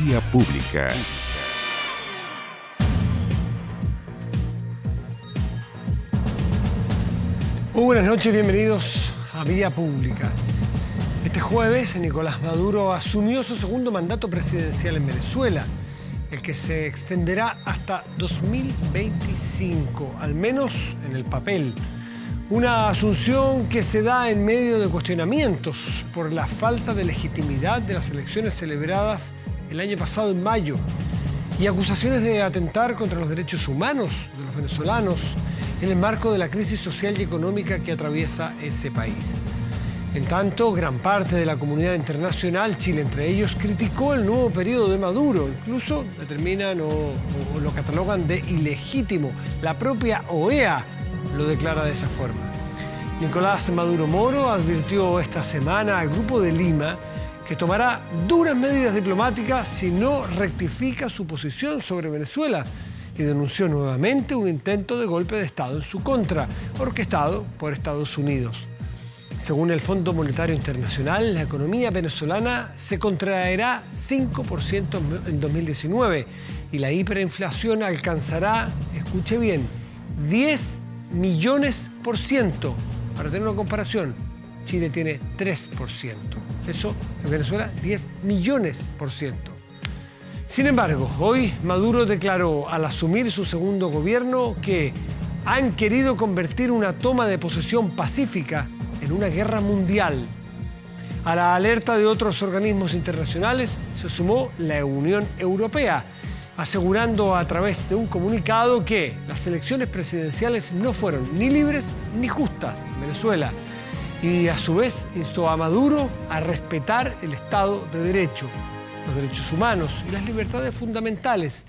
Vía Pública. Muy buenas noches, bienvenidos a Vía Pública. Este jueves, Nicolás Maduro asumió su segundo mandato presidencial en Venezuela, el que se extenderá hasta 2025, al menos en el papel. Una asunción que se da en medio de cuestionamientos por la falta de legitimidad de las elecciones celebradas el año pasado en mayo y acusaciones de atentar contra los derechos humanos de los venezolanos en el marco de la crisis social y económica que atraviesa ese país. En tanto, gran parte de la comunidad internacional, Chile entre ellos, criticó el nuevo periodo de Maduro. Incluso determinan o lo catalogan de ilegítimo. La propia OEA lo declara de esa forma. Nicolás Maduro Moro advirtió esta semana al Grupo de Lima que tomará duras medidas diplomáticas si no rectifica su posición sobre Venezuela y denunció nuevamente un intento de golpe de Estado en su contra, orquestado por Estados Unidos. Según el Fondo Monetario Internacional, la economía venezolana se contraerá 5% en 2019 y la hiperinflación alcanzará, escuche bien, 10 millones por ciento. Para tener una comparación, Chile tiene 3%. Eso, en Venezuela, 10 millones por ciento. Sin embargo, hoy Maduro declaró al asumir su segundo gobierno que han querido convertir una toma de posesión pacífica en una guerra mundial. A la alerta de otros organismos internacionales se sumó la Unión Europea, asegurando a través de un comunicado que las elecciones presidenciales no fueron ni libres ni justas en Venezuela y a su vez instó a Maduro a respetar el Estado de Derecho, los derechos humanos y las libertades fundamentales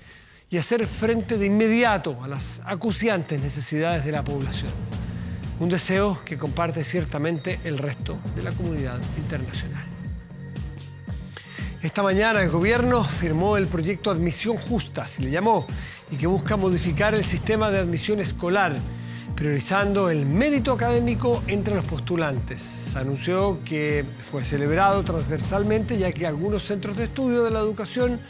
y hacer frente de inmediato a las acuciantes necesidades de la población. Un deseo que comparte ciertamente el resto de la comunidad internacional. Esta mañana el gobierno firmó el proyecto Admisión Justa, así le llamó, y que busca modificar el sistema de admisión escolar, priorizando el mérito académico entre los postulantes. Anunció que fue celebrado transversalmente, ya que algunos centros de estudio de la educación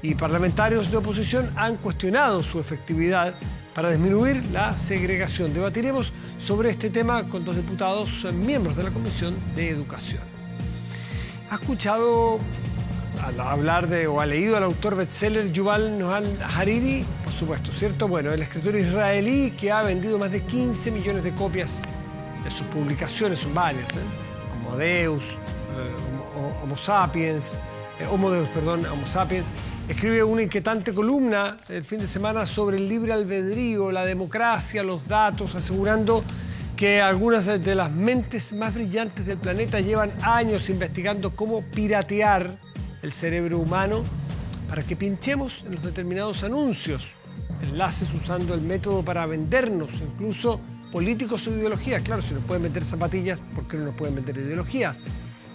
y parlamentarios de oposición han cuestionado su efectividad para disminuir la segregación. Debatiremos sobre este tema con dos diputados miembros de la Comisión de Educación. ¿Ha escuchado hablar de o ha leído al autor bestseller Yuval Noah Harari? Por supuesto, ¿cierto? Bueno, el escritor israelí que ha vendido más de 15 millones de copias de sus publicaciones, son varias, Homo Deus, Homo Sapiens, escribe una inquietante columna el fin de semana sobre el libre albedrío, la democracia, los datos, asegurando que algunas de las mentes más brillantes del planeta llevan años investigando cómo piratear el cerebro humano para que pinchemos en los determinados anuncios, enlaces usando el método para vendernos, incluso políticos o ideologías. Claro, si nos pueden vender zapatillas, ¿por qué no nos pueden vender ideologías?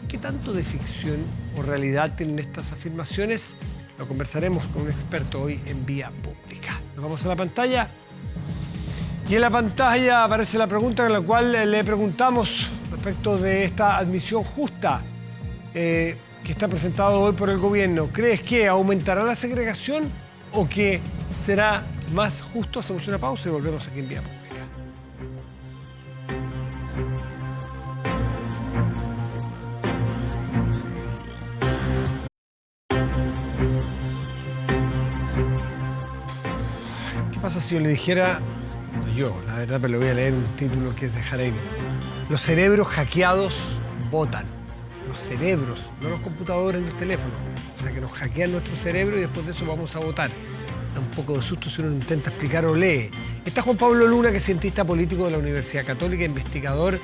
¿Qué tanto de ficción o realidad tienen estas afirmaciones? Lo conversaremos con un experto hoy en Vía Pública. Nos vamos a la pantalla. Y en la pantalla aparece la pregunta en la cual le preguntamos respecto de esta admisión justa que está presentado hoy por el gobierno. ¿Crees que aumentará la segregación o que será más justo? Hacemos una pausa y volvemos aquí en Vía Pública. ¿Qué pasa si yo le dijera, no yo, la verdad, pero le voy a leer un título que es de Harari: los cerebros hackeados votan. Los cerebros, no los computadores ni el teléfono. O sea, que nos hackean nuestro cerebro y después de eso vamos a votar. Da un poco de susto si uno intenta explicar o lee. Está Juan Pablo Luna, que es cientista político de la Universidad Católica, investigador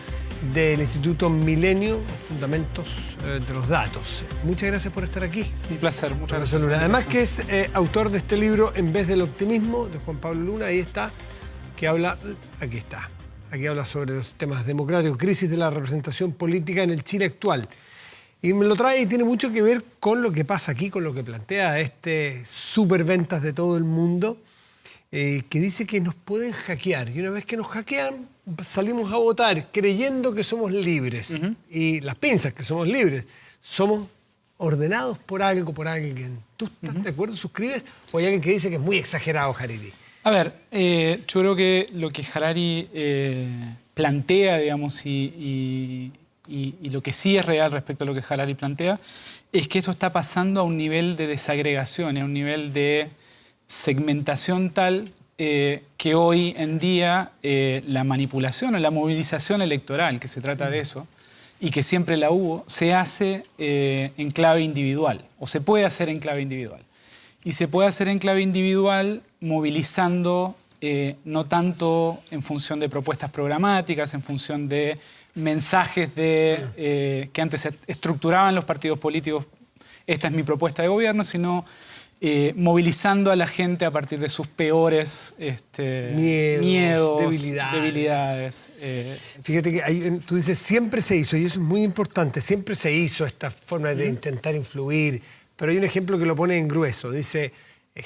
del Instituto Milenio, Fundamentos de los Datos. Muchas gracias por estar aquí. Un placer, muchas gracias. Luna. Además que es autor de este libro, En vez del optimismo, de Juan Pablo Luna. Ahí está, que habla, aquí está. Aquí habla sobre los temas democráticos, crisis de la representación política en el Chile actual. Y me lo trae y tiene mucho que ver con lo que pasa aquí, con lo que plantea superventas de todo el mundo, que dice que nos pueden hackear. Y una vez que nos hackean, salimos a votar creyendo que somos libres. Y las pinzas que somos libres. Somos ordenados por algo, por alguien. ¿Tú estás de acuerdo? ¿Suscribes? ¿O hay alguien que dice que es muy exagerado Harari? A ver, yo creo que lo que Harari plantea, digamos, y lo que sí es real respecto a lo que Harari plantea, es que esto está pasando a un nivel de desagregación, a un nivel de segmentación tal que hoy en día la manipulación o la movilización electoral, que se trata de eso, y que siempre la hubo, se hace en clave individual, o se puede hacer en clave individual. Y se puede hacer en clave individual movilizando no tanto en función de propuestas programáticas, en función de mensajes que antes se estructuraban los partidos políticos, esta es mi propuesta de gobierno, sino movilizando a la gente a partir de sus peores miedos, debilidades. Fíjate que tú dices siempre se hizo, y eso es muy importante, siempre se hizo esta forma de intentar influir, pero hay un ejemplo que lo pone en grueso, dice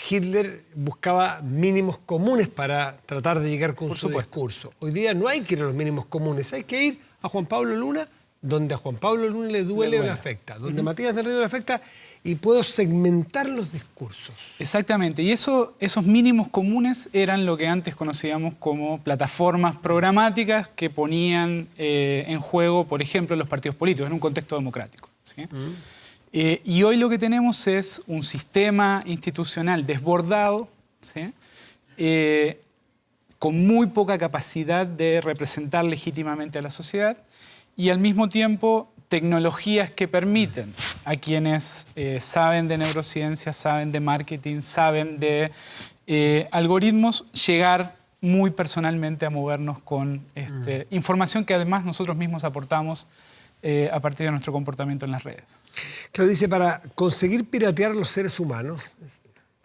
Hitler buscaba mínimos comunes para tratar de llegar con su discurso. Hoy día no hay que ir a los mínimos comunes, hay que ir a Juan Pablo Luna, donde a Juan Pablo Luna le duele o le afecta, donde Matías del Río le afecta, y puedo segmentar los discursos. Exactamente, y esos mínimos comunes eran lo que antes conocíamos como plataformas programáticas que ponían en juego, por ejemplo, los partidos políticos en un contexto democrático, ¿sí? Y hoy lo que tenemos es un sistema institucional desbordado, ¿sí? Con muy poca capacidad de representar legítimamente a la sociedad, y al mismo tiempo tecnologías que permiten a quienes saben de neurociencia, saben de marketing, saben de algoritmos, llegar muy personalmente a movernos con información que además nosotros mismos aportamos a partir de nuestro comportamiento en las redes. Claro, dice, para conseguir piratear los seres humanos,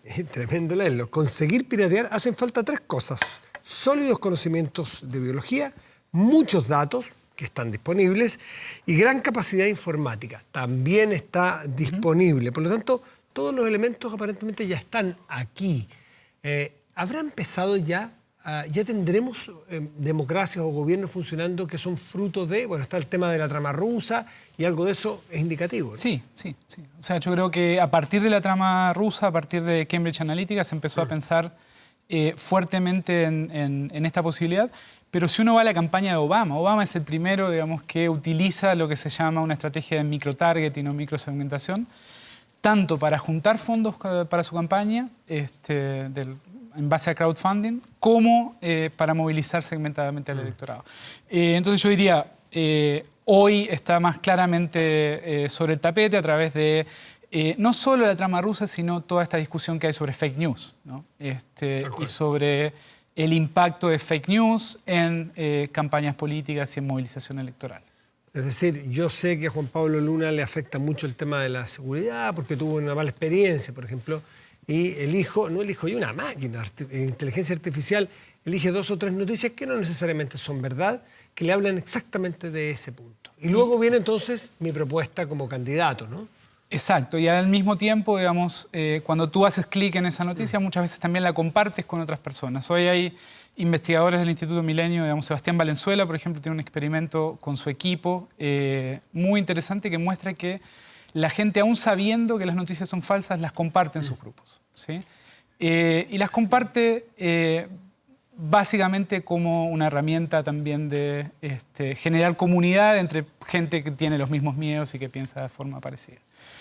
es tremendo leerlo, conseguir piratear hacen falta 3 cosas: sólidos conocimientos de biología, muchos datos que están disponibles y gran capacidad informática. También está disponible. Por lo tanto, todos los elementos aparentemente ya están aquí. ¿Habrá empezado ya? ¿Ya tendremos democracias o gobiernos funcionando que son fruto de...? Bueno, está el tema de la trama rusa y algo de eso es indicativo, ¿no? Sí. O sea, yo creo que a partir de la trama rusa, a partir de Cambridge Analytica, se empezó a pensar fuertemente en esta posibilidad. Pero si uno va a la campaña de Obama es el primero, digamos, que utiliza lo que se llama una estrategia de microtargeting o microsegmentación, tanto para juntar fondos para su campaña, en base a crowdfunding, como para movilizar segmentadamente al electorado. Entonces yo diría, hoy está más claramente sobre el tapete a través de no solo la trama rusa, sino toda esta discusión que hay sobre fake news, ¿no? Y sobre el impacto de fake news en campañas políticas y en movilización electoral. Es decir, yo sé que a Juan Pablo Luna le afecta mucho el tema de la seguridad porque tuvo una mala experiencia, por ejemplo, y y una máquina, inteligencia artificial, elige 2 o 3 noticias que no necesariamente son verdad, que le hablan exactamente de ese punto. Y luego viene entonces mi propuesta como candidato, ¿no? Exacto, y al mismo tiempo, digamos, cuando tú haces clic en esa noticia, muchas veces también la compartes con otras personas. Hoy hay investigadores del Instituto Milenio, digamos, Sebastián Valenzuela, por ejemplo, tiene un experimento con su equipo muy interesante que muestra que la gente, aún sabiendo que las noticias son falsas, las comparte en sus grupos, ¿sí? Y las comparte básicamente como una herramienta también de generar comunidad entre gente que tiene los mismos miedos y que piensa de forma parecida.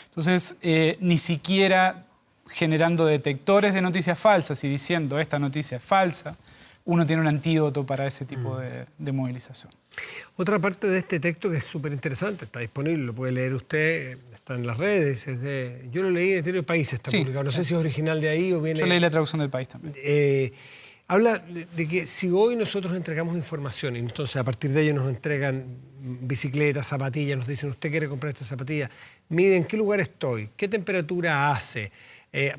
Entonces, ni siquiera generando detectores de noticias falsas y diciendo esta noticia es falsa, uno tiene un antídoto para ese tipo de movilización. Otra parte de este texto que es súper interesante, está disponible, lo puede leer usted, está en las redes, yo lo leí en el Diario del País, está publicado, no sé si es original de ahí o viene... Yo leí la traducción del País también. Habla de que si hoy nosotros entregamos información y entonces a partir de ello nos entregan bicicletas, zapatillas, nos dicen, usted quiere comprar esta zapatilla, mide en qué lugar estoy, qué temperatura hace,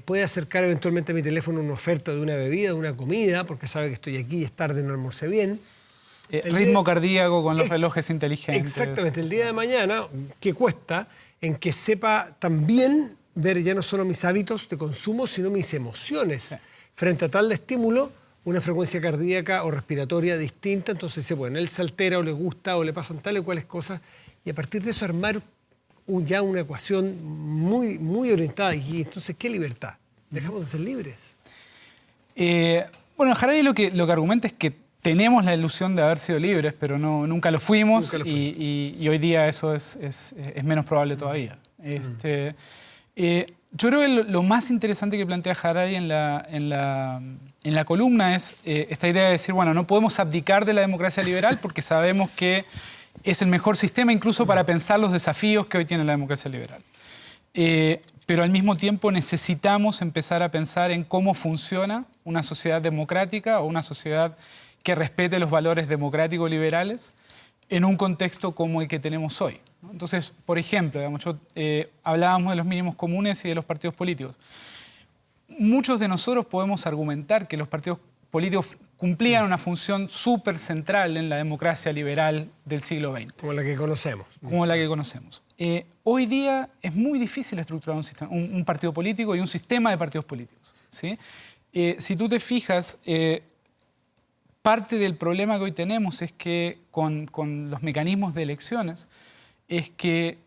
puede acercar eventualmente a mi teléfono una oferta de una bebida, de una comida, porque sabe que estoy aquí y es tarde, no almorcé bien. Ritmo cardíaco con los relojes inteligentes. Exactamente, el día de mañana, ¿qué cuesta? En que sepa también ver ya no solo mis hábitos de consumo, sino mis emociones. Frente a tal de estímulo, una frecuencia cardíaca o respiratoria distinta, entonces dice, bueno, él se altera o le gusta o le pasan tales o cuales cosas, y a partir de eso armar ya una ecuación muy, muy orientada. Y entonces, ¿qué libertad? ¿Dejamos de ser libres? Bueno, Harari lo que argumenta es que tenemos la ilusión de haber sido libres, pero nunca lo fuimos, y hoy día eso es menos probable todavía. Yo creo que lo más interesante que plantea Harari en la columna es esta idea de decir, bueno, no podemos abdicar de la democracia liberal porque sabemos que es el mejor sistema incluso para pensar los desafíos que hoy tiene la democracia liberal. Pero al mismo tiempo necesitamos empezar a pensar en cómo funciona una sociedad democrática o una sociedad que respete los valores democráticos liberales en un contexto como el que tenemos hoy, ¿no? Entonces, por ejemplo, hablábamos de los mínimos comunes y de los partidos políticos. Muchos de nosotros podemos argumentar que los partidos políticos cumplían una función súper central en la democracia liberal del siglo XX. Como la que conocemos. Como la que conocemos. Hoy día es muy difícil estructurar un partido político y un sistema de partidos políticos, ¿sí? Si tú te fijas, parte del problema que hoy tenemos es que con los mecanismos de elecciones es que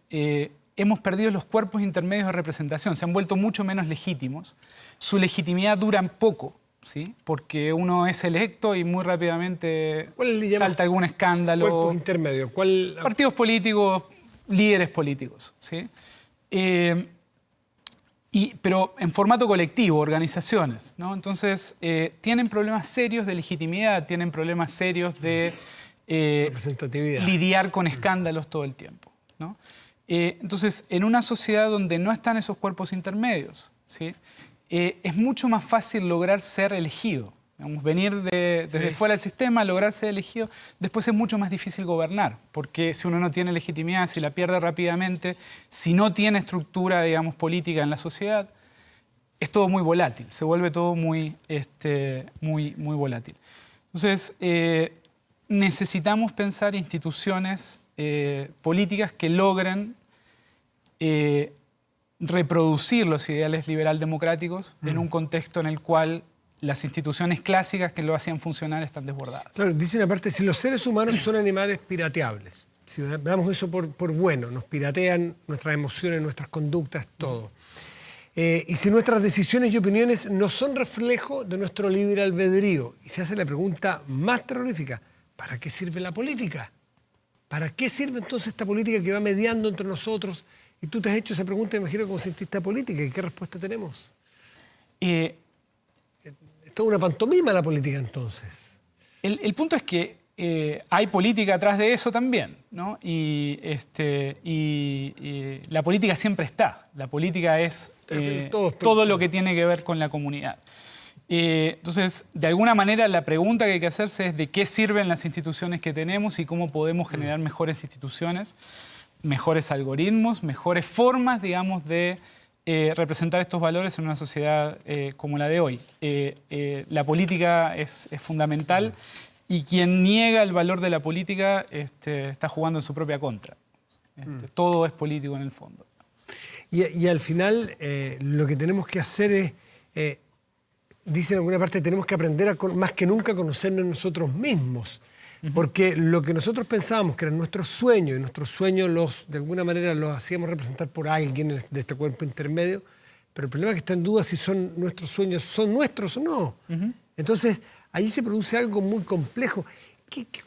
hemos perdido los cuerpos intermedios de representación, se han vuelto mucho menos legítimos, su legitimidad dura poco, ¿sí? Porque uno es electo y muy rápidamente salta algún escándalo. ¿Cuerpos intermedios? Partidos políticos, líderes políticos, ¿sí? Pero en formato colectivo, organizaciones, ¿no? Entonces, tienen problemas serios de legitimidad, tienen problemas serios de representatividad, lidiar con escándalos todo el tiempo, ¿no? Entonces, en una sociedad donde no están esos cuerpos intermedios, ¿sí? Es mucho más fácil lograr ser elegido. Digamos, venir desde fuera del sistema, lograr ser elegido, después es mucho más difícil gobernar, porque si uno no tiene legitimidad, si la pierde rápidamente, si no tiene estructura, digamos, política en la sociedad, es todo muy volátil, se vuelve todo muy volátil. Entonces, necesitamos pensar instituciones políticas que logren reproducir los ideales liberal-democráticos en un contexto en el cual las instituciones clásicas que lo hacían funcionar están desbordadas. Claro, dicen aparte, si los seres humanos son animales pirateables, si damos eso por bueno, nos piratean nuestras emociones, nuestras conductas, todo. Y si nuestras decisiones y opiniones no son reflejo de nuestro libre albedrío, y se hace la pregunta más terrorífica, ¿para qué sirve la política? ¿Para qué sirve entonces esta política que va mediando entre nosotros? Y tú te has hecho esa pregunta, me imagino, como cientista política, ¿y qué respuesta tenemos? Es una pantomima la política, entonces. El punto es que hay política atrás de eso también, ¿no? Y la política siempre está. La política es todo lo que tiene que ver con la comunidad. Entonces, de alguna manera, la pregunta que hay que hacerse es de qué sirven las instituciones que tenemos y cómo podemos generar mejores instituciones, mejores algoritmos, mejores formas, digamos, de representar estos valores en una sociedad como la de hoy. La política es fundamental y quien niega el valor de la política está jugando en su propia contra. Todo es político en el fondo. Y al final lo que tenemos que hacer es, dice en alguna parte, tenemos que aprender más que nunca a conocernos nosotros mismos. Porque lo que nosotros pensábamos que eran nuestros sueños, y nuestros sueños de alguna manera los hacíamos representar por alguien de este cuerpo intermedio, pero el problema es que está en duda si nuestros sueños son nuestros o no. Entonces, allí se produce algo muy complejo.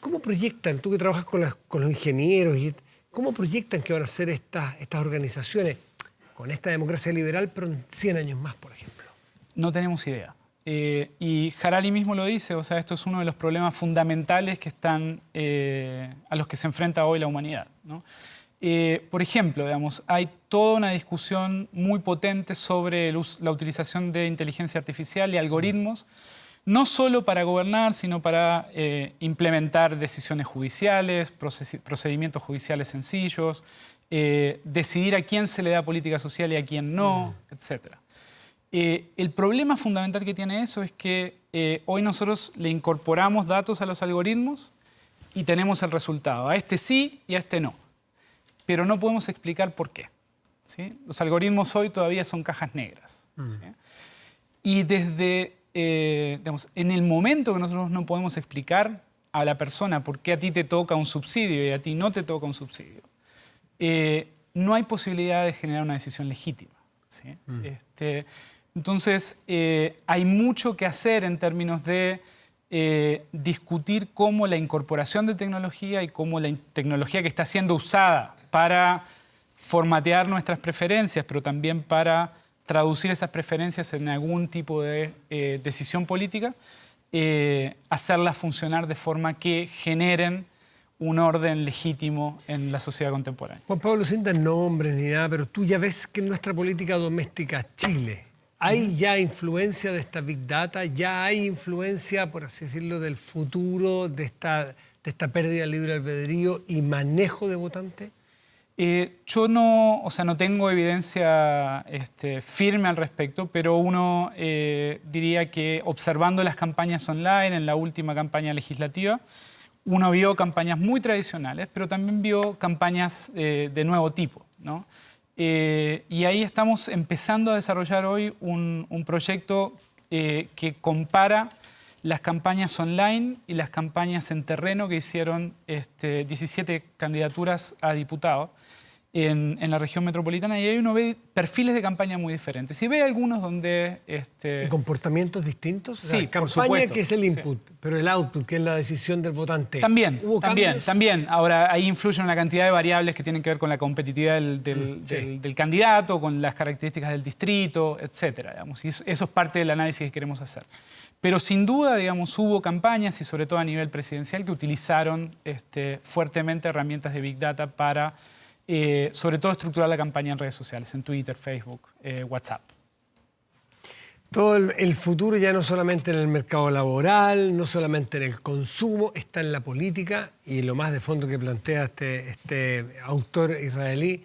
¿Cómo proyectan, tú que trabajas con los ingenieros, cómo proyectan que van a ser estas organizaciones con esta democracia liberal, pero en 100 años más, por ejemplo? No tenemos idea. Y Harari mismo lo dice, o sea, esto es uno de los problemas fundamentales que a los que se enfrenta hoy la humanidad, ¿no? Por ejemplo, digamos, hay toda una discusión muy potente sobre la utilización de inteligencia artificial y algoritmos, no solo para gobernar, sino para implementar decisiones judiciales, procedimientos judiciales sencillos, decidir a quién se le da política social y a quién no, etc. El problema fundamental que tiene eso es que hoy nosotros le incorporamos datos a los algoritmos y tenemos el resultado. A este sí y a este no. Pero no podemos explicar por qué, ¿sí? Los algoritmos hoy todavía son cajas negras, ¿sí? Y digamos, en el momento que nosotros no podemos explicar a la persona por qué a ti te toca un subsidio y a ti no te toca un subsidio, no hay posibilidad de generar una decisión legítima, ¿sí? Entonces, hay mucho que hacer en términos de discutir cómo la incorporación de tecnología y cómo la tecnología que está siendo usada para formatear nuestras preferencias, pero también para traducir esas preferencias en algún tipo de decisión política, hacerlas funcionar de forma que generen un orden legítimo en la sociedad contemporánea. Juan Pablo, sin dar nombres ni nada, pero tú ya ves que en nuestra política doméstica, Chile, ¿hay ya influencia de esta Big Data? ¿Ya hay influencia, por así decirlo, del futuro de esta pérdida de libre albedrío y manejo de votantes? Yo no tengo evidencia firme al respecto, pero uno diría que observando las campañas online, en la última campaña legislativa, uno vio campañas muy tradicionales, pero también vio campañas de nuevo tipo, ¿no? Y ahí estamos empezando a desarrollar hoy un proyecto que compara las campañas online y las campañas en terreno que hicieron 17 candidaturas a diputado en la región metropolitana, y ahí uno ve perfiles de campaña muy diferentes. Y ve algunos donde... ¿Y comportamientos distintos? Sí, la campaña, por supuesto, que es el input, sí. Pero el output, que es la decisión del votante. También. Ahora, ahí influyen una cantidad de variables que tienen que ver con la competitividad del candidato, con las características del distrito, etcétera, digamos. Y eso es parte del análisis que queremos hacer. Pero sin duda, digamos, hubo campañas, y sobre todo a nivel presidencial, que utilizaron fuertemente herramientas de Big Data para, sobre todo, estructurar la campaña en redes sociales, en Twitter, Facebook, WhatsApp. Todo el futuro ya no solamente en el mercado laboral, no solamente en el consumo, está en la política, y lo más de fondo que plantea este autor israelí,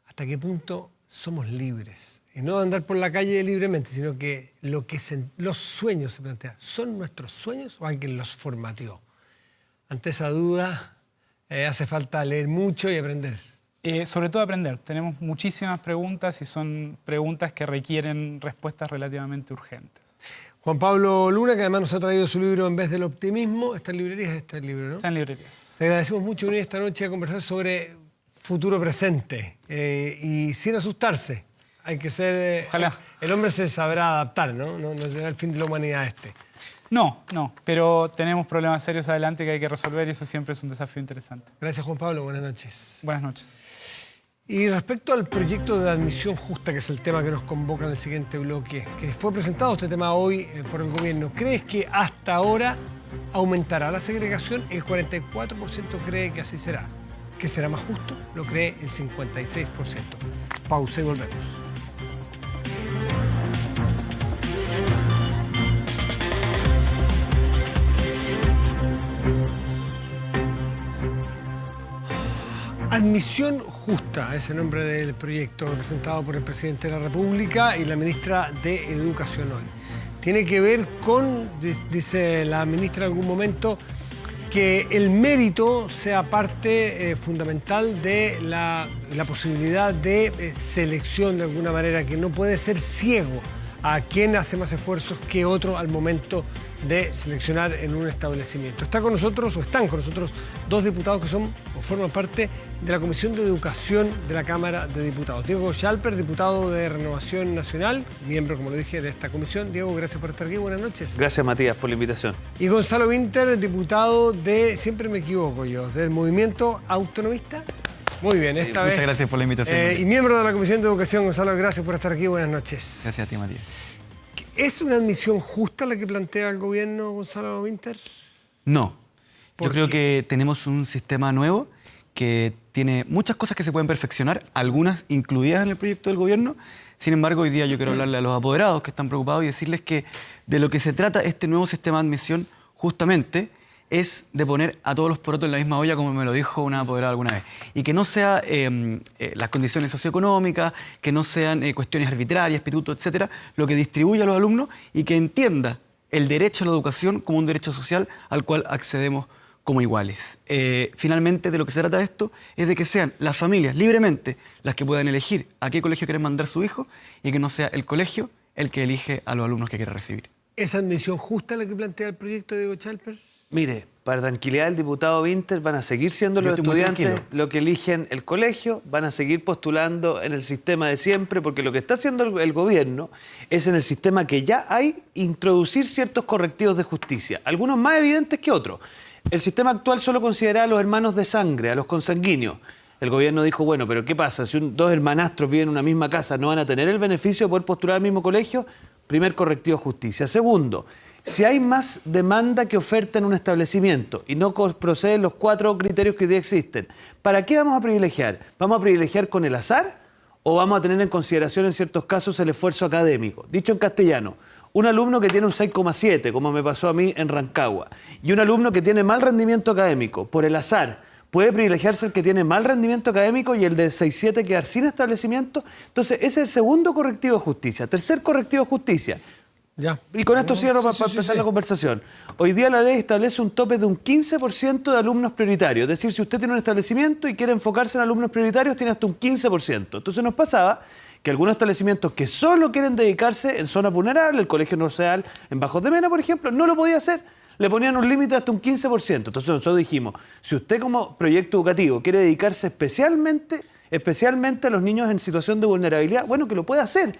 ¿hasta qué punto somos libres? Y no andar por la calle libremente, sino que los sueños se plantean. ¿Son nuestros sueños o alguien los formateó? Ante esa duda hace falta leer mucho y aprender. Sobre todo aprender. Tenemos muchísimas preguntas y son preguntas que requieren respuestas relativamente urgentes. Juan Pablo Luna, que además nos ha traído su libro En vez del optimismo. Está en librerías este libro, ¿no? Está en librerías. Te agradecemos mucho venir esta noche a conversar sobre futuro presente y sin asustarse. Hay que ser... Ojalá. El hombre se sabrá adaptar, ¿no? No será el fin de la humanidad este. No, pero tenemos problemas serios adelante que hay que resolver, y eso siempre es un desafío interesante. Gracias, Juan Pablo. Buenas noches. Buenas noches. Y respecto al proyecto de admisión justa, que es el tema que nos convoca en el siguiente bloque, que fue presentado este tema hoy por el gobierno, ¿crees que hasta ahora aumentará la segregación? El 44% cree que así será. ¿Que será más justo? Lo cree el 56%. Pausa y volvemos. Admisión justa es el nombre del proyecto presentado por el presidente de la República y la ministra de Educación hoy. Tiene que ver con, dice la ministra en algún momento, que el mérito sea parte fundamental de la posibilidad de selección de alguna manera, que no puede ser ciego a quien hace más esfuerzos que otro al momento de seleccionar en un establecimiento. Están con nosotros dos diputados que son o forman parte de la Comisión de Educación de la Cámara de Diputados. Diego Schalper, diputado de Renovación Nacional, miembro, como lo dije, de esta comisión. Diego, gracias por estar aquí. Buenas noches. Gracias, Matías, por la invitación. Y Gonzalo Winter, diputado de, siempre me equivoco yo, del Movimiento Autonomista. Muy bien, esta vez. Muchas gracias por la invitación. Y miembro de la Comisión de Educación, Gonzalo, gracias por estar aquí. Buenas noches. Gracias a ti, Matías. ¿Es una admisión justa la que plantea el gobierno, Gonzalo Winter? No. Yo creo que tenemos un sistema nuevo que tiene muchas cosas que se pueden perfeccionar, algunas incluidas en el proyecto del gobierno. Sin embargo, hoy día yo quiero hablarle a los apoderados que están preocupados y decirles que de lo que se trata este nuevo sistema de admisión justamente es de poner a todos los porotos en la misma olla, como me lo dijo una apoderada alguna vez. Y que no sea las condiciones socioeconómicas, que no sean cuestiones arbitrarias, pitutos, etcétera, lo que distribuya a los alumnos, y que entienda el derecho a la educación como un derecho social al cual accedemos como iguales. Finalmente, de lo que se trata esto es de que sean las familias libremente las que puedan elegir a qué colegio quieren mandar su hijo, y que no sea el colegio el que elige a los alumnos que quiere recibir. ¿Es admisión justa la que plantea el proyecto de Diego Schalper? Mire, para tranquilidad del diputado Winter, van a seguir siendo Yo los estoy muy estudiantes tranquilo. lo que eligen el colegio, van a seguir postulando en el sistema de siempre, porque lo que está haciendo el gobierno es en el sistema que ya hay introducir ciertos correctivos de justicia, algunos más evidentes que otros. El sistema actual solo considera a los hermanos de sangre, a los consanguíneos. El gobierno dijo, bueno, pero ¿qué pasa? Si dos hermanastros viven en una misma casa, ¿no van a tener el beneficio de poder postular al mismo colegio? Primer correctivo de justicia. Segundo, si hay más demanda que oferta en un establecimiento y no proceden los 4 criterios que hoy día existen, ¿para qué vamos a privilegiar? ¿Vamos a privilegiar con el azar o vamos a tener en consideración en ciertos casos el esfuerzo académico? Dicho en castellano, un alumno que tiene un 6,7, como me pasó a mí en Rancagua, y un alumno que tiene mal rendimiento académico, por el azar, ¿puede privilegiarse el que tiene mal rendimiento académico y el de 6,7 quedar sin establecimiento? Entonces, ese es el segundo correctivo de justicia. Tercer correctivo de justicia. Ya. Y con esto cierro para Sí, empezar sí. la conversación. Hoy día la ley establece un tope de un 15% de alumnos prioritarios. Es decir, si usted tiene un establecimiento y quiere enfocarse en alumnos prioritarios, tiene hasta un 15%. Entonces nos pasaba que algunos establecimientos que solo quieren dedicarse en zonas vulnerables, el Colegio Norseal en Bajos de Mena, por ejemplo, no lo podía hacer. Le ponían un límite hasta un 15%. Entonces nosotros dijimos, si usted como proyecto educativo quiere dedicarse especialmente a los niños en situación de vulnerabilidad, bueno, que lo pueda hacer.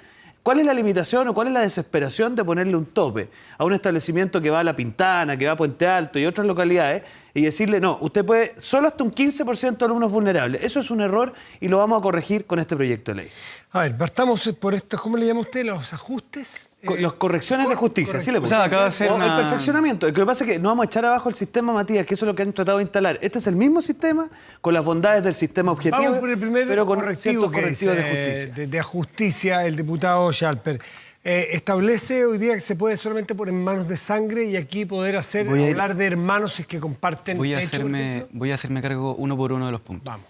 ¿Cuál es la limitación o cuál es la desesperación de ponerle un tope a un establecimiento que va a La Pintana, que va a Puente Alto y otras localidades y decirle, no, usted puede solo hasta un 15% de alumnos vulnerables? Eso es un error y lo vamos a corregir con este proyecto de ley. A ver, partamos por esto, ¿cómo le llama usted? ¿Los ajustes? Las correcciones de justicia, sí le O sea, acaba de hacer O una- el perfeccionamiento. Lo que pasa es que no vamos a echar abajo el sistema, Matías, que eso es lo que han tratado de instalar. Este es el mismo sistema con las bondades del sistema objetivo, Vamos por el primer pero con correctivo ciertos que correctivos es, de justicia. de justicia, el diputado Schalper. Establece hoy día que se puede solamente por hermanos de sangre y aquí poder hablar de hermanos si es que comparten Voy a techo, por ejemplo. voy a hacerme cargo uno por uno de los puntos. Vamos.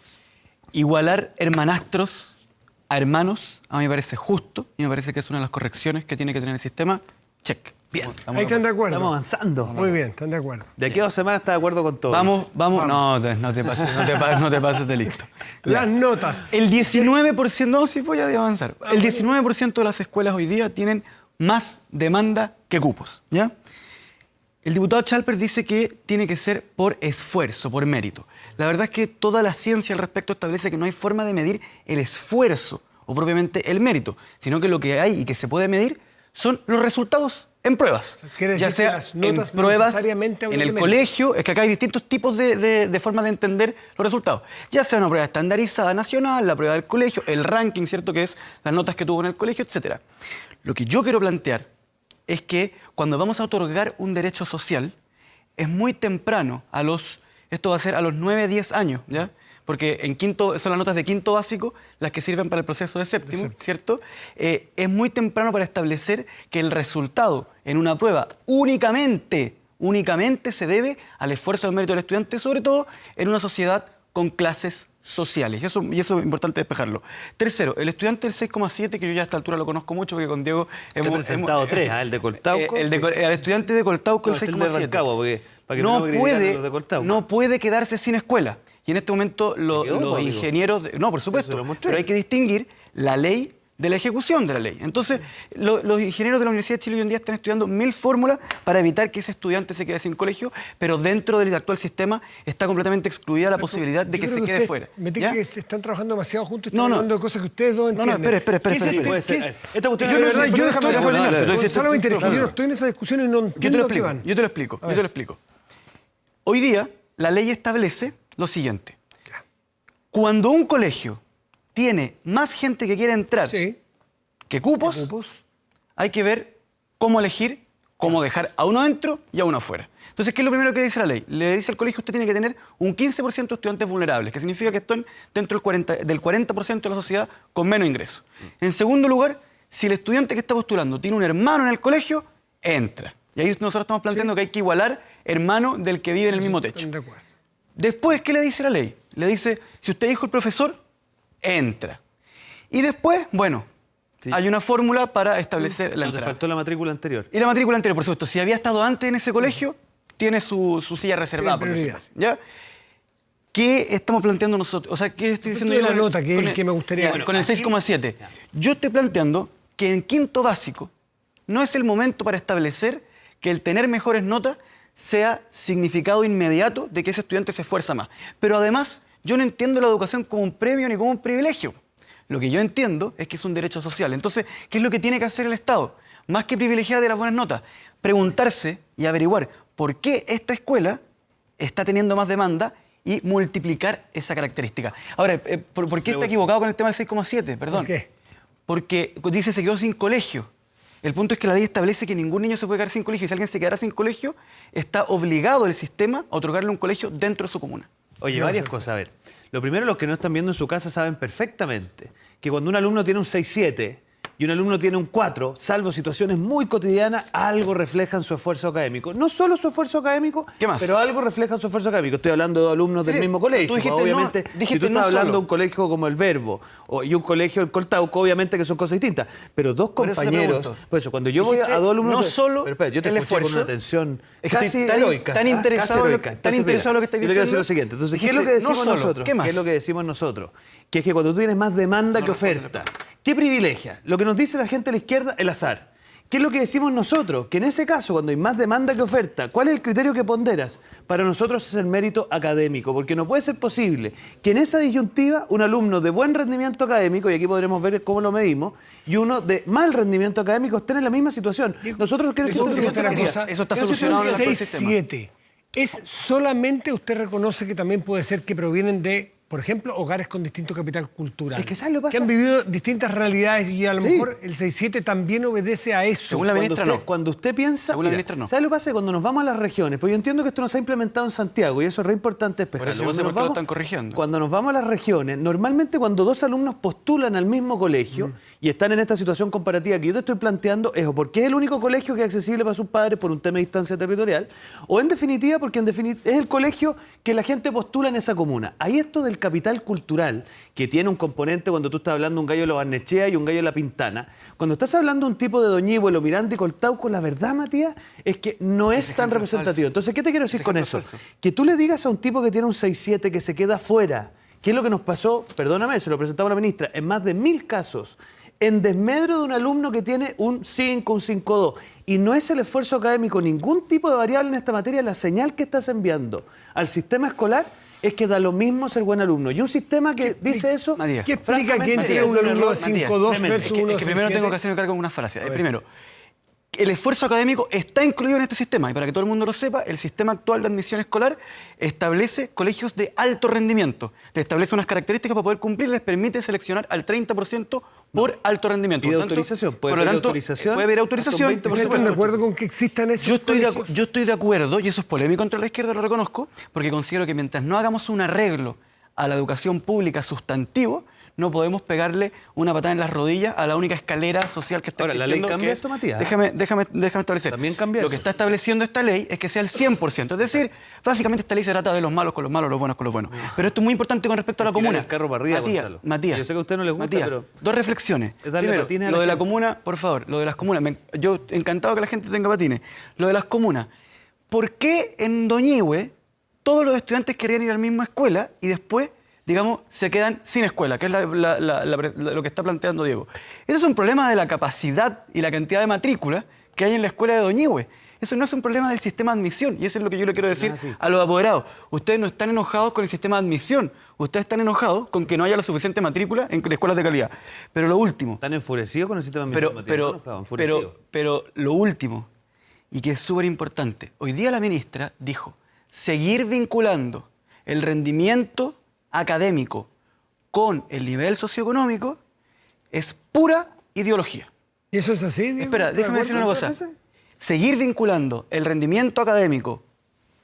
Igualar hermanastros a hermanos, a mí me parece justo y me parece que es una de las correcciones que tiene que tener el sistema. Check. Bien. Ahí están de acuerdo. Estamos avanzando. Muy bien, están de acuerdo. De aquí a 2 semanas está de acuerdo con todo. Vamos. No te pases de listo. Las notas. El 19%, no, sí voy a avanzar. El 19% de las escuelas hoy día tienen más demanda que cupos, ¿ya? El diputado Schalper dice que tiene que ser por esfuerzo, por mérito. La verdad es que toda la ciencia al respecto establece que no hay forma de medir el esfuerzo o propiamente el mérito, sino que lo que hay y que se puede medir son los resultados en pruebas. Quiere Ya decir que sea las notas en no pruebas, necesariamente a un en el elemento. colegio, es que acá hay distintos tipos de formas de entender los resultados. Ya sea una prueba estandarizada nacional, la prueba del colegio, el ranking, ¿cierto? Que es las notas que tuvo en el colegio, etc. Lo que yo quiero plantear es que cuando vamos a otorgar un derecho social, es muy temprano, esto va a ser a los 9, 10 años, ¿ya? Porque en quinto, son las notas de quinto básico las que sirven para el proceso de séptimo, ¿cierto? Es muy temprano para establecer que el resultado en una prueba únicamente se debe al esfuerzo del mérito del estudiante, sobre todo en una sociedad con clases sociales. Y eso es importante despejarlo. Tercero, el estudiante del 6,7, que yo ya a esta altura lo conozco mucho porque con Diego Te he presentado 3, el de Coltauco. el estudiante de Coltauco, el No, este es el de 6,7. Rancagua, porque para que no me critiquen los de Coltauco. No puede quedarse sin escuela. Y en este momento quedó, los amigo. ingenieros... No, por se supuesto. lo mostré. Pero hay que distinguir la ley de la ejecución de la ley. Entonces, los ingenieros de la Universidad de Chile hoy en día están estudiando 1000 fórmulas para evitar que ese estudiante se quede sin colegio, pero dentro del actual sistema está completamente excluida la posibilidad de Yo que creo se quede ustedes- fuera. Me ¿Ya? dice que se están trabajando demasiado juntos y están No, no. hablando de cosas que ustedes dos No, no, entienden. espera. ¿Qué es este- Puede ser. qué es- Esta cuestión Yo, es- de verdad, pero yo déjame estoy dejarlo con hablar. Gonzalo Winter, que yo no estoy en esa discusión y no Yo te entiendo lo a qué explico, van. yo te lo explico, A yo ver. te lo explico. Hoy día, la ley establece lo siguiente. Cuando un colegio tiene más gente que quiere entrar Sí. que cupos, Grupos. hay que ver cómo elegir, cómo dejar a uno dentro y a uno afuera. Entonces, ¿qué es lo primero que dice la ley? Le dice al colegio usted tiene que tener un 15% de estudiantes vulnerables, que significa que están dentro del 40% de la sociedad con menos ingresos. En segundo lugar, si el estudiante que está postulando tiene un hermano en el colegio, entra. Y ahí nosotros estamos planteando que hay que igualar hermano del que vive en el mismo techo. Están de acuerdo. Después, ¿qué le dice la ley? Le dice, si usted dijo el profesor, entra. Y después, bueno, Sí. hay una fórmula para establecer la No te entrada. faltó la matrícula anterior. Y la matrícula anterior, por supuesto. Si había estado antes en ese colegio, tiene su silla reservada, por prioridad. decirlo así, ¿ya? ¿Qué estamos planteando nosotros? O sea, ¿qué estoy diciendo Estoy yo? en la nota, que es con el que me gustaría ya, ver. con el 6,7. Yo estoy planteando que en quinto básico no es el momento para establecer que el tener mejores notas sea significado inmediato de que ese estudiante se esfuerza más. Pero además, yo no entiendo la educación como un premio ni como un privilegio. Lo que yo entiendo es que es un derecho social. Entonces, ¿qué es lo que tiene que hacer el Estado? Más que privilegiar de las buenas notas, preguntarse y averiguar por qué esta escuela está teniendo más demanda y multiplicar esa característica. Ahora, ¿por qué está equivocado con el tema del 6,7? Perdón. ¿Por qué? Porque dice se quedó sin colegio. El punto es que la ley establece que ningún niño se puede quedar sin colegio. Y si alguien se quedara sin colegio, está obligado el sistema a otorgarle un colegio dentro de su comuna. Oye, varias cosas. A ver, lo primero, los que no están viendo en su casa saben perfectamente que cuando un alumno tiene un 6,7 y un alumno tiene un 4, salvo situaciones muy cotidianas, algo refleja en su esfuerzo académico. No solo su esfuerzo académico, ¿Qué más? pero algo refleja en su esfuerzo académico. Estoy hablando de alumnos del Sí, mismo pero colegio. tú dijiste Obviamente, no, dijiste si tú no estás hablando solo. de un colegio como el Verbo y un colegio el Coltauco, obviamente que son cosas distintas. Pero dos Por eso te compañeros... pregunto. Por eso, cuando yo voy a Dijiste dos alumnos... no solo pero espera, yo te el escuché con esfuerzo, una atención es que casi estoy heroica. tan interesado casi en lo- heroica. tan Entonces, interesado en lo que estás yo te quiero decir diciendo, lo siguiente. Entonces, ¿qué es dijiste, lo que decimos no solo, nosotros? ¿qué más? ¿Qué es lo que decimos nosotros? Que es que cuando tú tienes más demanda que oferta, ¿qué privilegia? Lo que nos dice la gente de la izquierda, el azar. ¿Qué es lo que decimos nosotros? Que en ese caso, cuando hay más demanda que oferta, ¿cuál es el criterio que ponderas? Para nosotros es el mérito académico, porque no puede ser posible que en esa disyuntiva un alumno de buen rendimiento académico, y aquí podremos ver cómo lo medimos, y uno de mal rendimiento académico estén en la misma situación. Nosotros queremos Eso está solucionado en el 6,7. ¿Es solamente, usted reconoce que también puede ser que provienen de, por ejemplo, hogares con distinto capital cultural? Es que ¿sabes lo que pasa? Que han vivido distintas realidades y a lo Sí. mejor el 6,7 también obedece a eso. Según la ministra, no. Cuando usted piensa... Según la mira, ministra, no. ¿sabes lo que pasa? Cuando nos vamos a las regiones, pues yo entiendo que esto no se ha implementado en Santiago y eso es re importante despejarlo. Por eso yo no sé Cuando por qué lo nos están corrigiendo. Cuando nos vamos a las regiones, normalmente cuando dos alumnos postulan al mismo colegio y están en esta situación comparativa que yo te estoy planteando, es o porque es el único colegio que es accesible para sus padres por un tema de distancia territorial, o en definitiva porque es el colegio que la gente postula en esa comuna. Ahí esto del capital cultural, que tiene un componente cuando tú estás hablando de un gallo de la Barnechea y un gallo de la Pintana, cuando estás hablando de un tipo de Doñihuelo, Miranda y Coltauco, la verdad, Matías, es que no es tan ejemplo es representativo. falso. Entonces, ¿qué te quiero decir Ese con ejemplo eso? es falso. Que tú le digas a un tipo que tiene un 6,7 que se queda fuera, ¿qué es lo que nos pasó? Perdóname, se lo presentamos a la ministra, en más de 1000 casos, en desmedro de un alumno que tiene un 5, un 5,2. Y no es el esfuerzo académico, ningún tipo de variable en esta materia, la señal que estás enviando al sistema escolar es que da lo mismo ser buen alumno. Y un sistema que dice eso... Matías, ¿Qué explica que francamente, entre es un alumno de error. 5,2 Matías, versus uno de Es que primero 6,7? tengo que hacerme cargo de una falacia. Primero, el esfuerzo académico está incluido en este sistema y para que todo el mundo lo sepa, el sistema actual de admisión escolar establece colegios de alto rendimiento. Le establece unas características para poder cumplir, les permite seleccionar al 30% por alto rendimiento. Pide Por tanto, autorización, puede por lo pedir tanto, autorización puede pedir hasta un autorización. 20%. ¿Ustedes están de acuerdo con que existan esos colegios? Yo estoy de acuerdo, y eso es polémico entre la izquierda, lo reconozco, porque considero que mientras no hagamos un arreglo a la educación pública sustantivo, no podemos pegarle una patada en las rodillas a la única escalera social que está Ahora, ¿la ley existiendo. cambia que es- esto, Matías? Déjame establecer. También cambia Lo eso. que está estableciendo esta ley es que sea el 100%. Es decir, básicamente esta ley se trata de los malos con los malos, los buenos con los buenos. Pero esto es muy importante con respecto a la Tirar comuna. el carro para arriba, Gonzalo. Matías. Yo sé que a usted no le gusta, Matías, pero- dos reflexiones. Es darle Primero, patines a lo la de la gente. comuna, por favor, lo de las comunas. Yo encantado que la gente tenga patines. Lo de las comunas. ¿Por qué en Doñihue todos los estudiantes querían ir a la misma escuela y después, digamos, se quedan sin escuela, que es lo que está planteando Diego? Ese es un problema de la capacidad y la cantidad de matrículas que hay en la escuela de Doñihue. Eso no es un problema del sistema de admisión, y eso es lo que yo le quiero decir así. a los apoderados. Ustedes no están enojados con el sistema de admisión, ustedes están enojados con que no haya la suficiente matrícula en escuelas de calidad. Pero lo último, ¿Están enfurecidos con el sistema de admisión, Matías? No, no, enfurecidos. pero lo último, y que es súper importante, hoy día la ministra dijo, seguir vinculando el rendimiento académico con el nivel socioeconómico es pura ideología. ¿Y eso es así, Diego? Espera, ¿Está de déjame decir una acuerdo cosa. con esa frase? Seguir vinculando el rendimiento académico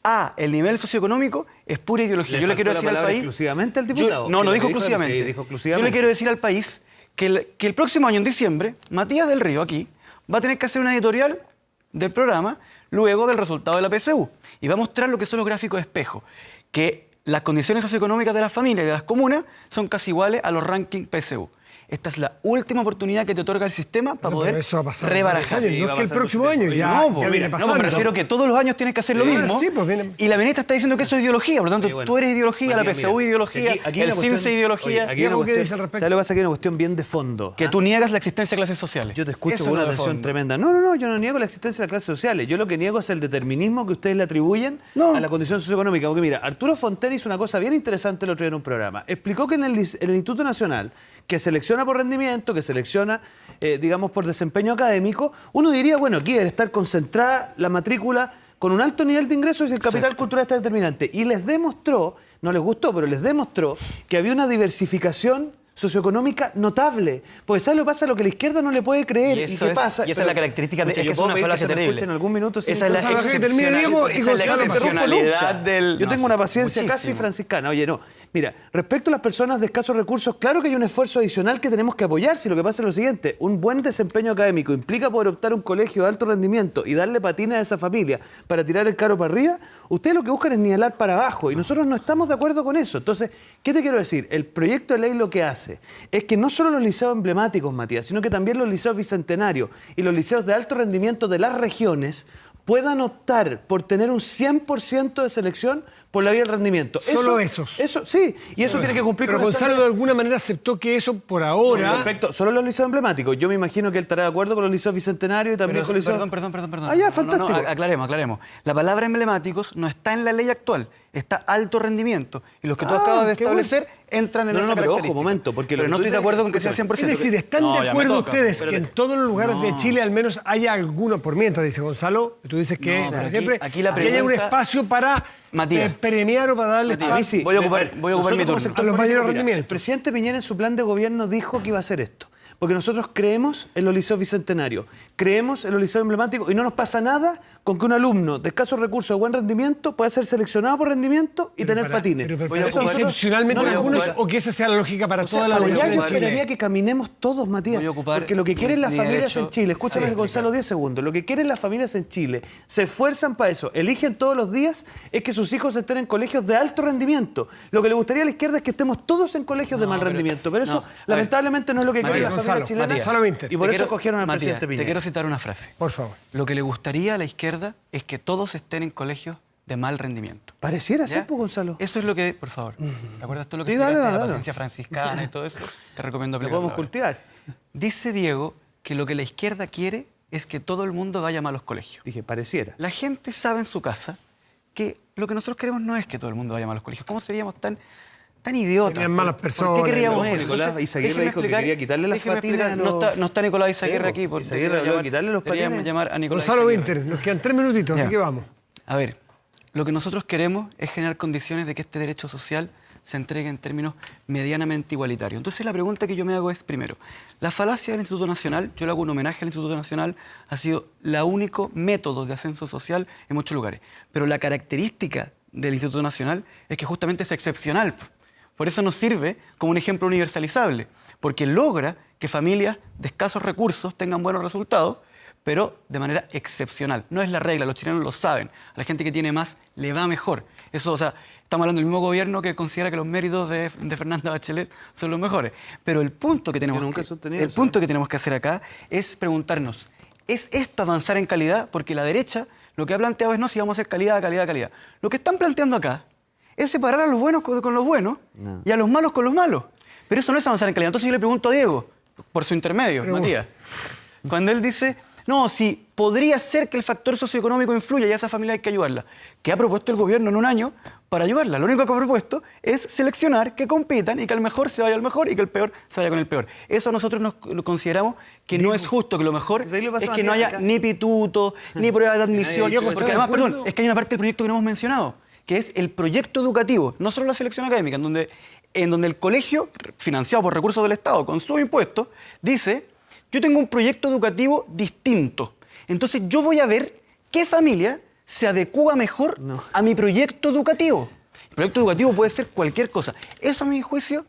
a el nivel socioeconómico es pura ideología. ¿Le Yo le quiero faltó la decir al palabra país... exclusivamente al diputado? No, Que no lo dijo dijo, exclusivamente. sí, dijo Yo exclusivamente. le quiero decir al país que el próximo año, en diciembre, Matías del Río, aquí, va a tener que hacer una editorial del programa luego del resultado de la PSU. Y va a mostrar lo que son los gráficos de espejo. Que las condiciones socioeconómicas de las familias y de las comunas son casi iguales a los rankings PSU. esta es la última oportunidad que te otorga el sistema para No, poder pero eso va a pasar en rebarajar. varios años. No es que el próximo año Oye, ya, no, ya viene no, pasando. me refiero que todos los años tienes que hacer lo mismo. Sí, pues viene. Y la ministra está diciendo que eso es ideología. Por lo tanto, bueno. tú eres ideología, Matías, la PSU mira, ideología, aquí hay el una cuestión- CINSE ideología. Oye, aquí hay una Diego, ¿qué cuestión- dice al respecto? ¿Sabes lo que pasa? Que hay una cuestión bien de fondo. Que tú niegas la existencia de clases sociales. Yo te escucho Eso con una es lo de atención fondo. tremenda. No, yo no niego la existencia de las clases sociales. Yo lo que niego es el determinismo que ustedes le atribuyen No. a la condición socioeconómica. Porque mira, Arturo Fonten hizo una cosa bien interesante el otro día en un programa. Explicó que en el Instituto Nacional, que selecciona por rendimiento, que selecciona, digamos, por desempeño académico, uno diría, bueno, aquí debe estar concentrada la matrícula con un alto nivel de ingresos y el capital cultural está determinante. Y les demostró, no les gustó, pero les demostró que había una diversificación socioeconómica notable. Porque ¿sabes lo que pasa? Lo que la izquierda no le puede creer. Y eso qué es- pasa. y esa es la característica de- Escucha, es que yo es puedo una pedir que falacia se me terrible. escuche en algún minuto sin Esa es la interrupción. Déjame que termine Diego y esa es la Gonzalo. excepcionalidad del... Yo tengo una paciencia muchísimo. casi franciscana. Oye, no. Mira, respecto a las personas de escasos recursos, claro que hay un esfuerzo adicional que tenemos que apoyar. Si lo que pasa es lo siguiente, un buen desempeño académico implica poder optar a un colegio de alto rendimiento y darle patina a esa familia para tirar el carro para arriba, ustedes lo que buscan es nivelar para abajo y nosotros no estamos de acuerdo con eso. Entonces, ¿qué te quiero decir? El proyecto de ley lo que hace es que no solo los liceos emblemáticos, Matías, sino que también los liceos bicentenarios y los liceos de alto rendimiento de las regiones puedan optar por tener un 100% de selección por la vía del rendimiento. Solo esos. Eso, sí, y eso tiene que cumplir Pero con el Gonzalo de estándar. alguna manera aceptó que eso por Con ahora... respecto, solo los liceos emblemáticos. Yo me imagino que él estará de acuerdo con los liceos bicentenarios y también Pero, con los liceos... perdón. Ah, ya, No, fantástico. aclaremos. La palabra emblemáticos no está en la ley actual, está alto rendimiento. Y los que tú acabas de qué bueno. establecer entran en No, esa no, pero ojo, característica. momento, porque lo pero que no tú estoy de dices- acuerdo con que sea 100%. Es decir, ¿están No, de ya me acuerdo toca. ustedes Espérate. que en todos los lugares de Chile al menos haya alguno, por mientras, dice Gonzalo, tú dices que No, pero siempre aquí la que haya un pregunta- espacio para Matías. premiar o para darle Matías, espacio? voy a ocupar mi Nosotros como turno. sector A los político, mayores mira, rendimientos. El presidente Piñera en su plan de gobierno dijo que iba a hacer esto. Porque nosotros creemos en los liceos bicentenarios, creemos en los liceos emblemáticos y no nos pasa nada con que un alumno de escasos recursos o buen rendimiento pueda ser seleccionado por rendimiento y tener patines. Pero Voy a para ocupar- excepcionalmente no, en voy a algunos, ocupar- o que esa sea la lógica para O sea, toda la para allá población yo en Chile. esperaría que caminemos todos, Matías. Voy a ocupar Porque lo que quieren las mi familias derecho en Chile, escúchame, a Gonzalo, 10 segundos. Lo que quieren las familias en Chile, se esfuerzan para eso, eligen todos los días, es que sus hijos estén en colegios de alto rendimiento. Lo que le gustaría a la izquierda es que estemos todos en colegios de mal pero- rendimiento. Pero eso, no, a ver. lamentablemente, no es lo que quieren Matías, las familias Gonzalo, chilenas. Gonzalo Winter. Y por Te eso quiero- cogieron al Matías, presidente Piñera. Te quiero citar una frase. Por favor. Lo que le gustaría a la izquierda es que todos estén en colegios de mal rendimiento. Pareciera ¿Ya? ser, pues, Gonzalo. Eso es lo que, por favor, ¿te acuerdas todo lo que Sí, dale, explicaste de la dale. paciencia franciscana y todo eso? Te recomiendo Lo aplicarlo podemos ahora. cultivar. Dice Diego que lo que la izquierda quiere es que todo el mundo vaya a malos colegios. Dije, pareciera. La gente sabe en su casa que lo que nosotros queremos no es que todo el mundo vaya a malos colegios. ¿Cómo seríamos tan idiotas? Serían malas ¿Por personas, qué querríamos ojo, eso? Nicolás Entonces, Izaguirre déjeme dijo que explicar- quería quitarle las déjeme patinas explicar. a los- No está Nicolás Izaguirre Sí, aquí. Porque Izaguirre deberíamos habló de quitarle los deberíamos patines. llamar a Nicolás Gonzalo Izaguirre. Winter, nos quedan 3 minutitos, Ya. así que vamos. A ver, lo que nosotros queremos es generar condiciones de que este derecho social se entregue en términos medianamente igualitarios. Entonces la pregunta que yo me hago es, primero, la falacia del Instituto Nacional, yo le hago un homenaje al Instituto Nacional, ha sido el único método de ascenso social en muchos lugares. Pero la característica del Instituto Nacional es que justamente es excepcional. Por eso nos sirve como un ejemplo universalizable, porque logra que familias de escasos recursos tengan buenos resultados, pero de manera excepcional. No es la regla, los chilenos lo saben. A la gente que tiene más le va mejor. Eso, o sea, estamos hablando del mismo gobierno que considera que los méritos de Fernanda Bachelet son los mejores. Pero el punto que tenemos, Yo nunca he sostenido eso, punto que tenemos que hacer acá es preguntarnos, ¿es esto avanzar en calidad? Porque la derecha lo que ha planteado es no, si vamos a hacer calidad, calidad, calidad. Lo que están planteando acá es separar a los buenos con los buenos y a los malos con los malos. Pero eso no es avanzar en calidad. Entonces yo le pregunto a Diego, por su intermedio, Pero Matías, cuando él dice, no, si podría ser que el factor socioeconómico influya y a esa familia hay que ayudarla. ¿Qué ha propuesto el gobierno en un año para ayudarla? Lo único que ha propuesto es seleccionar, que compitan y que el mejor se vaya al mejor y que el peor se vaya con el peor. Eso nosotros lo consideramos que no es justo, que lo mejor Ahí lo pasa es que no Matías haya acá. ni pituto, ni prueba de admisión. Diego, Porque ¿está de además, acuerdo? perdón, es que hay una parte del proyecto que no hemos mencionado, que es el proyecto educativo, no solo la selección académica, en donde el colegio, financiado por recursos del Estado, con sus impuestos, dice, yo tengo un proyecto educativo distinto. Entonces yo voy a ver qué familia se adecúa mejor a mi proyecto educativo. El proyecto educativo puede ser cualquier cosa. Eso, a mi juicio,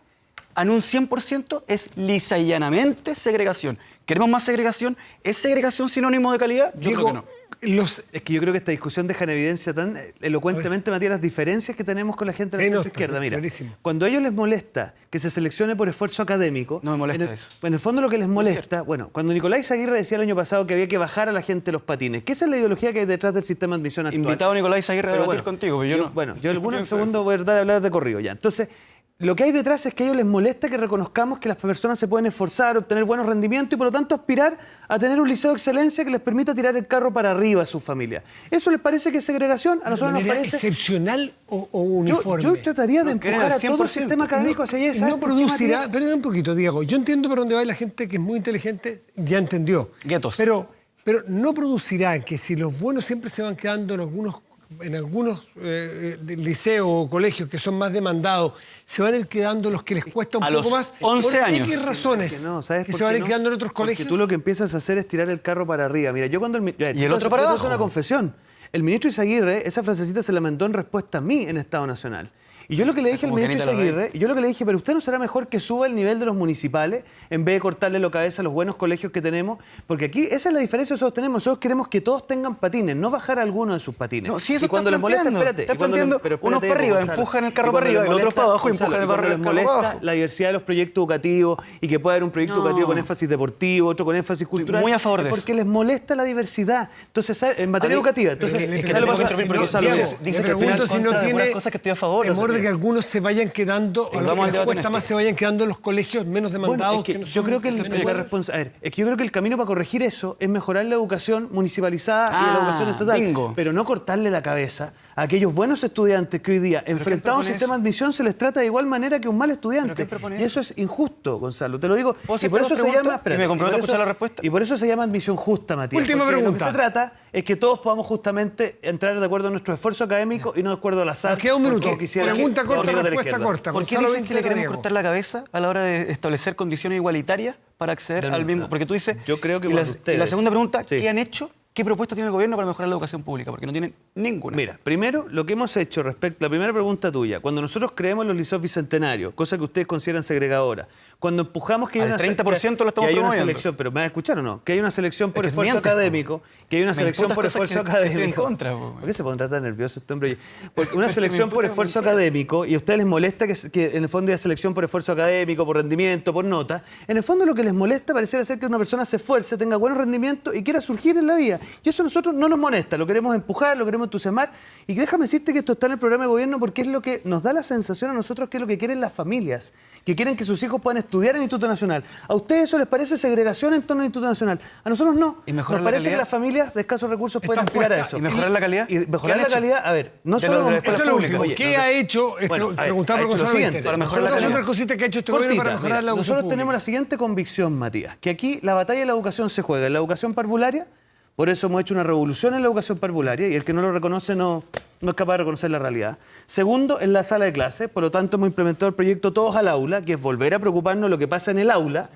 en un 100% es lisa y llanamente segregación. ¿Queremos más segregación? ¿Es segregación sinónimo de calidad? Yo creo que no. Es que yo creo que esta discusión deja en evidencia tan elocuentemente, Matías, las diferencias que tenemos con la gente de la centroizquierda. Mira, cuando a ellos les molesta que se seleccione por esfuerzo académico... No me molesta eso. En el fondo lo que les molesta... Bueno, cuando Nicolás Aguirre decía el año pasado que había que bajar a la gente los patines, que esa es la ideología que hay detrás del sistema de admisión actual. Invitado a Nicolás Aguirre a debatir contigo, pero yo no. Bueno, yo algunos segundos voy a tratar de hablar de corrido ya. Entonces... Lo que hay detrás es que a ellos les molesta que reconozcamos que las personas se pueden esforzar, obtener buenos rendimientos y por lo tanto aspirar a tener un liceo de excelencia que les permita tirar el carro para arriba a sus familias. ¿Eso les parece que es segregación? A nosotros nos parece... ¿Excepcional o uniforme? Yo trataría de empujar a todo el sistema académico hacia allá. No producirá... Perdón un poquito, Diego. Yo entiendo por dónde va y la gente que es muy inteligente ya entendió. Guetos. Pero no producirá que si los buenos siempre se van quedando en algunos liceos o colegios que son más demandados, se van a ir quedando los que les cuesta un poco más. 11 años. ¿Por qué razones? Que se van a ir quedando en otros colegios. Porque tú lo que empiezas a hacer es tirar el carro para arriba. Mira, yo cuando... Y el otro para abajo. Es una confesión. El ministro Izaguirre, esa frasecita se la mandó en respuesta a mí en Estado Nacional. Y yo lo que le dije al ministro Izaguirre, pero usted no será mejor que suba el nivel de los municipales en vez de cortarle la cabeza a los buenos colegios que tenemos, porque aquí esa es la diferencia que nosotros tenemos. Nosotros queremos que todos tengan patines, no bajar a alguno de sus patines. No, si eso y cuando les molesta, espérate. Está planteando unos para arriba, empujan el carro para arriba, y los otros para abajo empujan el carro para abajo. La diversidad de los proyectos educativos y que pueda haber un proyecto educativo con énfasis deportivo, otro con énfasis cultural. Muy a favor de eso. Porque les molesta la diversidad. Entonces, en materia educativa, entonces, dice que al final si no tiene cosas que estoy a favor. Temor de que algunos se vayan quedando, o lo que les cuesta más, se vayan quedando en los colegios menos demandados. Bueno, yo creo que el camino para corregir eso es mejorar la educación municipalizada y la educación estatal. Pero no cortarle la cabeza a aquellos buenos estudiantes que hoy día, enfrentados a un sistema de admisión, se les trata de igual manera que un mal estudiante. Y eso es injusto, Gonzalo. Te lo digo. Y por eso se llama... Y me comprometo a escuchar la respuesta. Y por eso se llama admisión justa, Matías. Última pregunta. Lo que se trata es que todos podamos justamente entrar de acuerdo a nuestro esfuerzo académico y no de acuerdo al azar. Nos queda un minuto. Pregunta corta, respuesta corta. ¿Por qué dicen que le queremos cortar la cabeza a la hora de establecer condiciones igualitarias para acceder al mismo? Porque tú dices... Yo creo que y la segunda pregunta, ¿qué han hecho? ¿Qué propuesta tiene el gobierno para mejorar la educación pública? Porque no tienen ninguna. Mira, primero, lo que hemos hecho respecto a la primera pregunta tuya, cuando nosotros creemos los liceos bicentenarios, cosa que ustedes consideran segregadora, cuando empujamos que hay una 30% lo estamos que hay una promoviendo. Selección, pero ¿me vas a escuchar o no? Que hay una selección por esfuerzo académico, que hay una selección por esfuerzo académico. Estoy en contra, ¿Por qué se pondrá tan nervioso este hombre? Una selección por esfuerzo académico, y a ustedes les molesta que en el fondo haya selección por esfuerzo académico, por rendimiento, por nota. En el fondo lo que les molesta pareciera ser que una persona se esfuerce, tenga buenos rendimientos y quiera surgir en la vida. Y eso a nosotros no nos molesta, lo queremos empujar, lo queremos entusiasmar. Y déjame decirte que esto está en el programa de gobierno porque es lo que nos da la sensación a nosotros que es lo que quieren las familias, que quieren que sus hijos puedan estudiar en el Instituto Nacional. ¿A ustedes eso les parece segregación en torno al Instituto Nacional? A nosotros no. Nos parece que las familias de escasos recursos pueden aspirar a eso. ¿Y mejorar la calidad? Y mejorar la calidad, a ver, no solo... Eso es lo último. ¿Qué ha hecho? Preguntaba por Gonzalo Vinter. Para mejorar la calidad. Otras cositas que ha hecho este gobierno para mejorar la educación Nosotros pública. tenemos la siguiente convicción, Matías, que aquí la batalla de la educación se juega en la educación parvularia. Por eso hemos hecho una revolución en la educación parvularia y el que no lo reconoce no es capaz de reconocer la realidad. Segundo, en la sala de clases, por lo tanto hemos implementado el proyecto Todos al Aula, que es volver a preocuparnos de lo que pasa en el aula,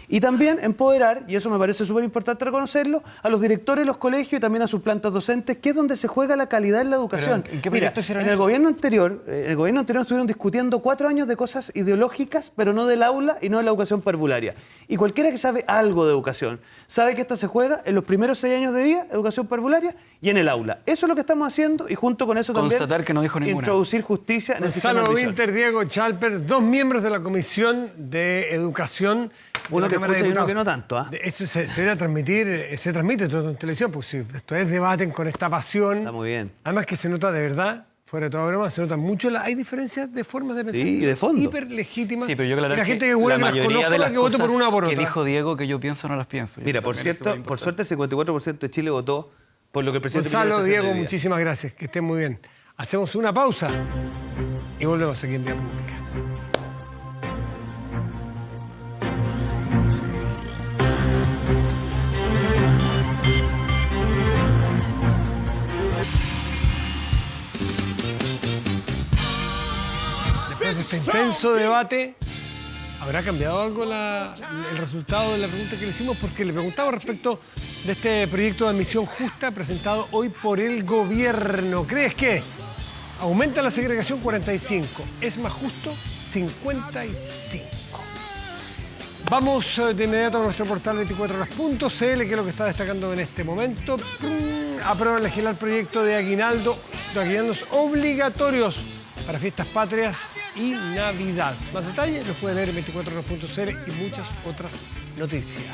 y también empoderar, y eso me parece súper importante reconocerlo, a los directores de los colegios y también a sus plantas docentes, que es donde se juega la calidad en la educación. ¿En qué proyecto hicieron en el gobierno anterior estuvieron discutiendo 4 años de cosas ideológicas, pero no del aula y no de la educación parvularia. Y cualquiera que sabe algo de educación, sabe que esta se juega en los primeros 6 años de vida, educación parvularia, y en el aula. Eso es lo que estamos haciendo y junto con eso también que no dijo ninguna. Introducir justicia en el sistema de Gonzalo admisión. Vinter, Diego Chalper, 2 miembros de la Comisión de Educación. Uno que escucha y uno que no tanto. Esto se debe transmitir, se transmite todo en televisión, porque si ustedes debaten con esta pasión. Está muy bien. Además que se nota de verdad, fuera de toda broma, se nota mucho. Hay diferencias de formas de pensar. Sí, y de fondo. Hiper legítimas. Sí, pero yo aclarar la gente que la huele que las mayoría conozco, de la las que vote por cosas una o por otra. que dijo Diego que yo pienso no las pienso. Mira, por cierto, por suerte el 54% de Chile votó por lo que el presidente Gonzalo, Piñera está Diego, haciendo hoy día. muchísimas gracias. Que estén muy bien. Hacemos una pausa y volvemos aquí en Vía Pública. Después de este intenso debate, ¿habrá cambiado algo el resultado de la pregunta que le hicimos? Porque le preguntaba respecto de este proyecto de admisión justa presentado hoy por el gobierno. ¿Crees que aumenta la segregación? 45. ¿Es más justo? 55. Vamos de inmediato a nuestro portal 24horas.cl, que es lo que está destacando en este momento. aprueba legislar el proyecto de aguinaldos obligatorios para fiestas patrias y Navidad. Más detalles los puede leer en 24horas.cl y muchas otras noticias.